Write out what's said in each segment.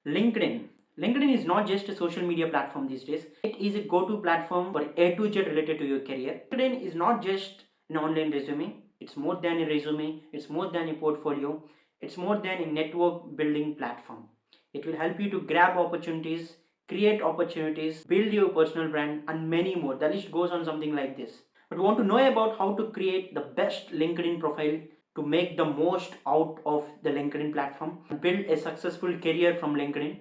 LinkedIn. LinkedIn is not just a social media platform these days. It is a go-to platform for A to Z related to your career. LinkedIn is not just an online resume. It's more than a resume. It's more than a portfolio. It's more than a network building platform. It will help you to grab opportunities, create opportunities, build your personal brand, and many more. The list goes on something like this. But we want to know about how to create the best LinkedIn profile to make the most out of the LinkedIn platform and build a successful career from LinkedIn,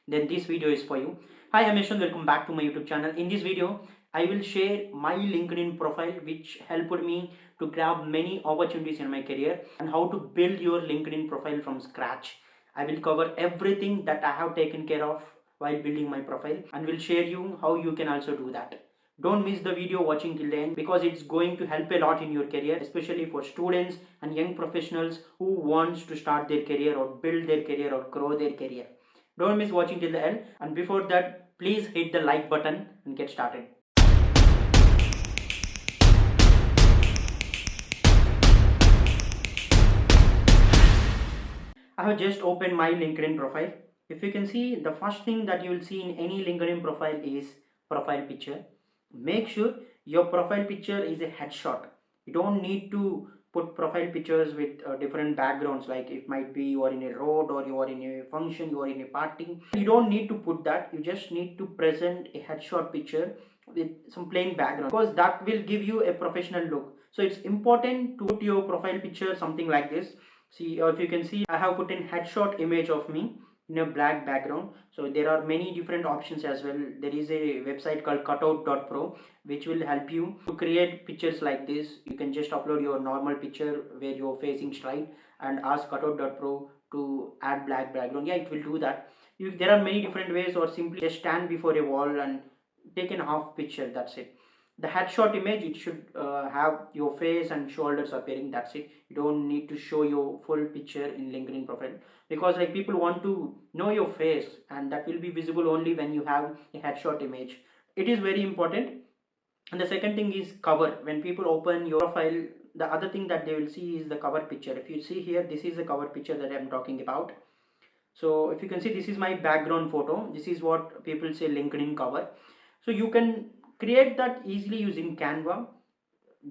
then this video is for you. Hi, I'm Yaswanth. Welcome back to my YouTube channel. In this video, I will share my LinkedIn profile which helped me to grab many opportunities in my career and how to build your LinkedIn profile from scratch. I will cover everything that I have taken care of while building my profile and will share you how you can also do that. Don't miss the video watching till the end because it's going to help a lot in your career, especially for students and young professionals who wants to start their career or build their career or grow their career. Don't miss watching till the end, and before that please hit the like button and get started. I have just opened my LinkedIn profile. If you can see, the first thing that you will see in any LinkedIn profile is profile picture. Make sure your profile picture is a headshot. You don't need to put profile pictures with different backgrounds, like it might be you are in a road or you are in a function, you are in a party. You don't need to put that. You just need to present a headshot picture with some plain background because that will give you a professional look. So it's important to put your profile picture something like this. See, if you can see, I have put in headshot image of me in a black background. So there are many different options as well. There is a website called cutout.pro which will help you to create pictures like this. You can just upload your normal picture where you're facing straight and ask cutout.pro to add black background. Yeah, it will do that. There are many different ways, or simply just stand before a wall and take a half picture. That's it. The headshot image, it should have your face and shoulders appearing. That's it. You don't need to show your full picture in LinkedIn profile because like people want to know your face, and that will be visible only when you have a headshot image. It is very important. And the second thing is cover. When people open your profile, the other thing that they will see is the cover picture. If you see here, this is the cover picture that I'm talking about. So if you can see, this is my background photo. This is what people say LinkedIn cover. So you can create that easily using Canva.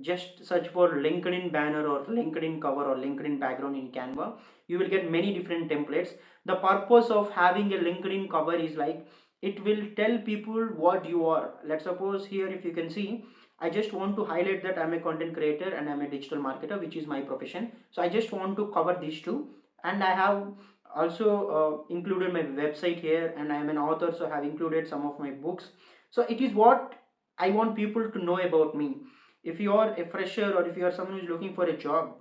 Just search for LinkedIn banner or LinkedIn cover or LinkedIn background in Canva. You will get many different templates. The purpose of having a LinkedIn cover is like it will tell people what you are. Let's suppose here, if you can see, I just want to highlight that I'm a content creator and I'm a digital marketer, which is my profession. So I just want to cover these two, and I have also included my website here, and I am an author, so I have included some of my books. So it is what I want people to know about me. If you are a fresher or if you are someone who is looking for a job,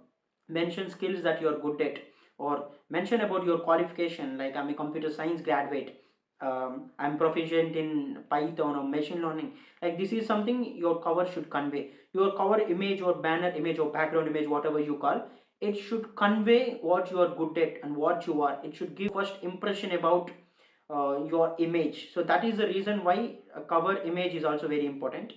mention skills that you are good at, or mention about your qualification, like I'm a computer science graduate, I'm proficient in Python or machine learning. Like this is something your cover should convey. Your cover image or banner image or background image, whatever you call, it should convey what you are good at and what you are. It should give first impression about your image. So that is the reason why a cover image is also very important.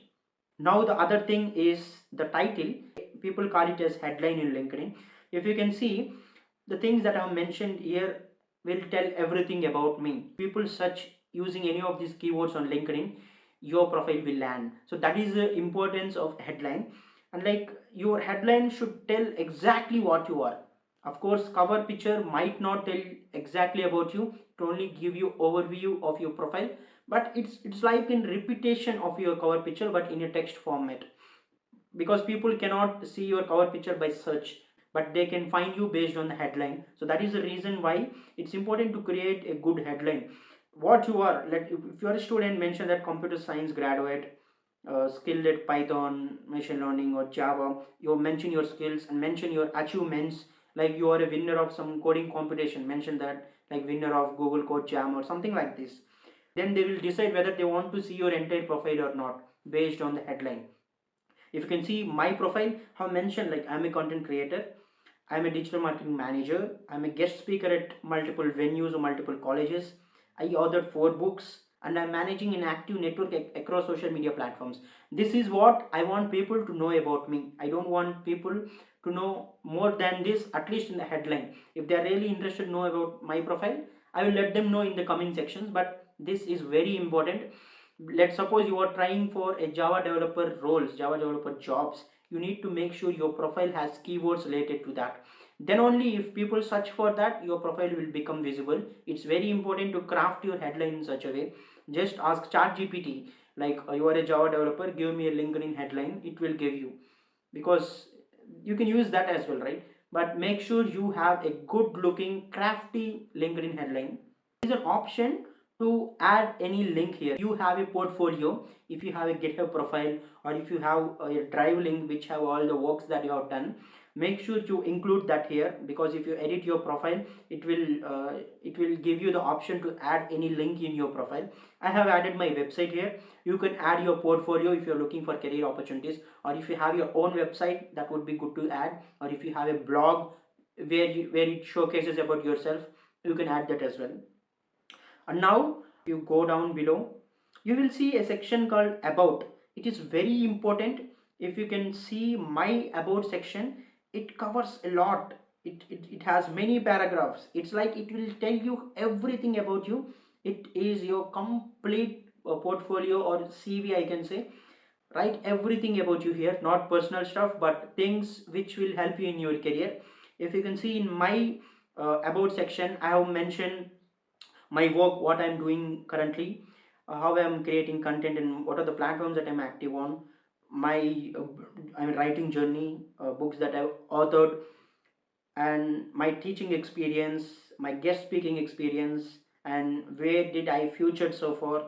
Now the other thing is the title. People call it as headline in LinkedIn. If you can see, the things that I have mentioned here will tell everything about me. People search using any of these keywords on LinkedIn, your profile will land. So that is the importance of headline. And like your headline should tell exactly what you are. Of course, cover picture might not tell exactly about you, to only give you overview of your profile, but it's like in repetition of your cover picture but in a text format, because people cannot see your cover picture by search, but they can find you based on the headline. So that is the reason why it's important to create a good headline. What you are, like if you are a student, mention that computer science graduate, skilled at Python, machine learning or Java. You mention your skills and mention your achievements, like you are a winner of some coding competition, mention that, like winner of Google Code Jam or something like this. Then they will decide whether they want to see your entire profile or not based on the headline. If you can see my profile, have mentioned like I'm a content creator, I'm a digital marketing manager, I'm a guest speaker at multiple venues or multiple colleges, I authored 4 books, and I'm managing an active network across social media platforms. This is what I want people to know about me. I don't want people to know more than this, at least in the headline. If they are really interested to know about my profile, I will let them know in the coming sections, but this is very important. Let's suppose you are trying for a Java developer roles, Java developer jobs. You need to make sure your profile has keywords related to that. Then only if people search for that, your profile will become visible. It's very important to craft your headline in such a way. Just ask ChatGPT, like you are a Java developer, give me a LinkedIn headline. It will give you, because you can use that as well, right? But make sure you have a good looking crafty LinkedIn headline. There is an option to add any link here. You have a portfolio, if you have a GitHub profile, or if you have a drive link which have all the works that you have done, make sure to include that here, because if you edit your profile, it will give you the option to add any link in your profile. I have added my website here. You can add your portfolio if you're looking for career opportunities, or if you have your own website, that would be good to add, or if you have a blog where it showcases about yourself, you can add that as well. And now you go down below, you will see a section called about. It is very important. If you can see my about section, it covers a lot. It has many paragraphs. It's like it will tell you everything about you. It is your complete portfolio or CV, I can say. Write everything about you here, not personal stuff, but things which will help you in your career. If you can see in my about section, I have mentioned my work, what I'm doing currently, how I'm creating content, and what are the platforms that I'm active on, my writing journey, books that I've authored, and my teaching experience, my guest speaking experience, and where did I featured so far,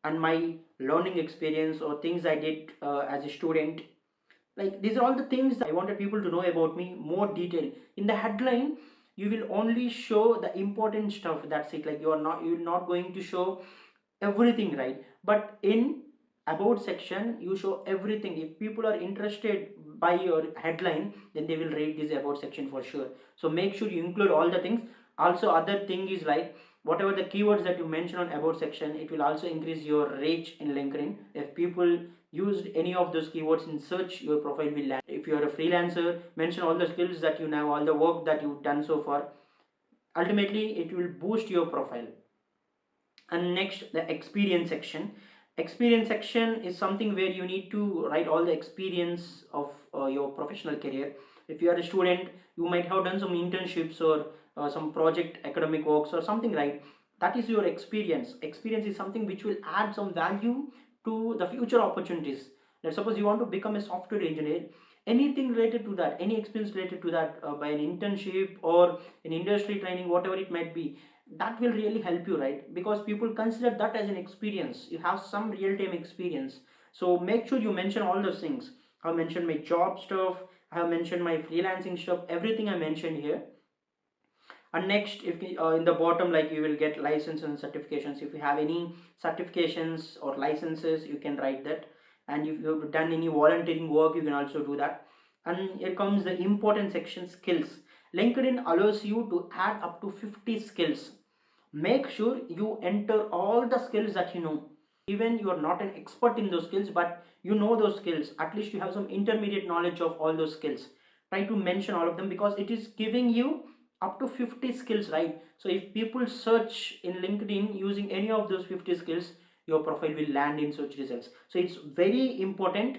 and my learning experience or things I did as a student. Like, these are all the things that I wanted people to know about me more detail. In the headline, you will only show the important stuff, that's it. Like, you're not going to show everything, right? But in about section, you show everything. If people are interested by your headline, then they will read this about section for sure. So make sure you include all the things. Also, other thing is like, whatever the keywords that you mention on about section, it will also increase your reach in LinkedIn. If people used any of those keywords in search, your profile will land. If you are a freelancer, mention all the skills that you know, all the work that you've done so far. Ultimately, it will boost your profile. And next, the experience section. Experience section is something where you need to write all the experience of your professional career. If you are a student, you might have done some internships or some project academic works or something, right? That is your experience. Experience is something which will add some value to the future opportunities. Let's suppose you want to become a software engineer, anything related to that, any experience related to that, by an internship or an industry training, whatever it might be, that will really help you, right? Because people consider that as an experience. You have some real-time experience. So make sure you mention all those things. I have mentioned my job stuff, I have mentioned my freelancing stuff, everything I mentioned here. And next, if in the bottom, like, you will get license and certifications. If you have any certifications or licenses, you can write that. And if you've done any volunteering work, you can also do that. And here comes the important section, skills. LinkedIn allows you to add up to 50 skills. Make sure you enter all the skills that you know. Even you are not an expert in those skills, but you know those skills, at least you have some intermediate knowledge of all those skills. Try to mention all of them, because it is giving you up to 50 skills, right? So if people search in LinkedIn using any of those 50 skills, your profile will land in search results. So it's very important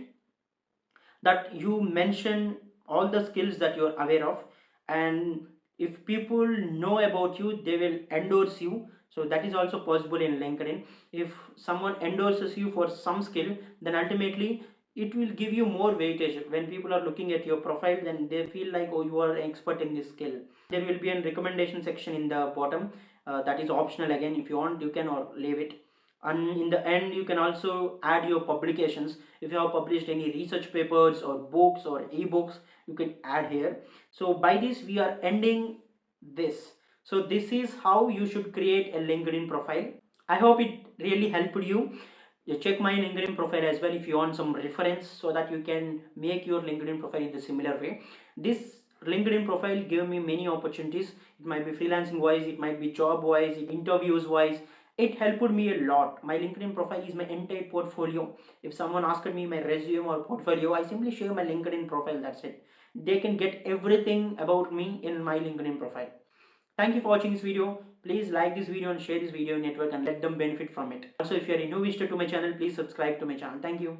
that you mention all the skills that you're aware of. And if people know about you, they will endorse you. So that is also possible in LinkedIn. If someone endorses you for some skill, then ultimately it will give you more weightage. When people are looking at your profile, then they feel like, oh, you are an expert in this skill. There will be a recommendation section in the bottom. That is optional. Again, if you want, you can, or leave it. And in the end, you can also add your publications. If you have published any research papers or books or ebooks, you can add here. So by this, we are ending this. So this is how you should create a LinkedIn profile. I hope it really helped you. You check my LinkedIn profile as well if you want some reference, so that you can make your LinkedIn profile in the similar way. This LinkedIn profile gave me many opportunities. It might be freelancing wise, it might be job wise, interviews wise. It helped me a lot. My LinkedIn profile is my entire portfolio. If someone asked me my resume or portfolio, I simply share my LinkedIn profile, that's it. They can get everything about me in my LinkedIn profile. Thank you for watching this video. Please like this video and share this video in network and let them benefit from it. Also, if you are a new visitor to my channel, please subscribe to my channel. Thank you.